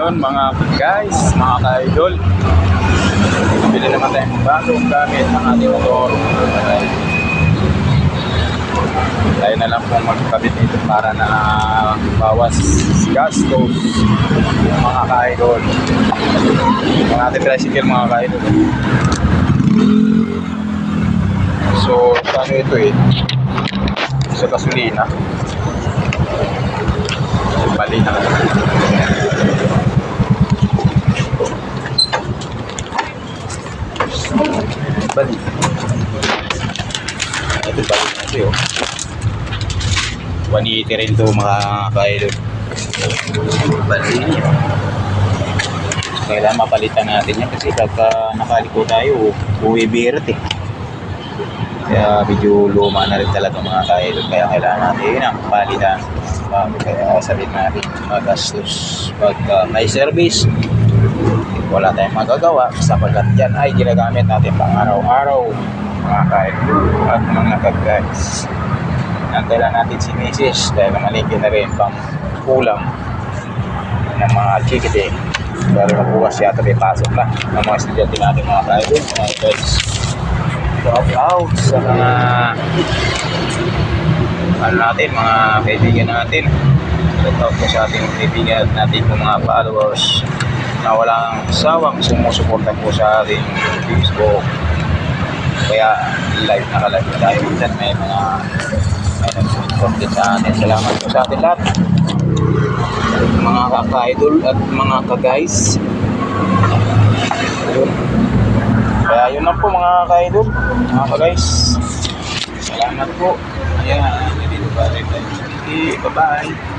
Yun mga guys, mga ka-idol, bili naman tayong bagong gamit ng ating motor. Tayo na lang pong magkabit ito para na bawas gastos mga ka-idol. Ang ating tricycle mga ka-idol. So, paano ito sa gasolina. Bali na. Bali. Ito bali na ito yun. 180 rin ito mga ka-idol. Bali niya. Kailangan mapalitan natin yan kasi pagka nakaliko tayo, buwibirat Kaya medyo luma na rin talaga mga ka-idol. Kaya kailangan natin ang palitan. Kaya sabihin natin magastos pagka may service. Wala tayong magagawa sapagkat yan ay ginagamit natin pang araw-araw mga ka-idol at mga ka-guys. Nantalan natin si Mrs. dahil namalingkin na rin pang ulam ng mga chikiting. Pero nabukas yata may pasok na ng mga estudyante natin mga ka-idol. Mga guys, shout out sa mga mga kaibigan natin. Shout out po sa ating kaibigan natin po mga followers na walang sawang sumusuporta po sa ating Facebook. Kaya live na tayo dyan. May mga nag-support din sa atin. Salamat po sa atin lahat mga ka-idol at mga ka-guys. Kaya yun lang po mga ka-idol, mga ka-guys. Salamat po. Ayan, dito pa rin tayo. Bye-bye.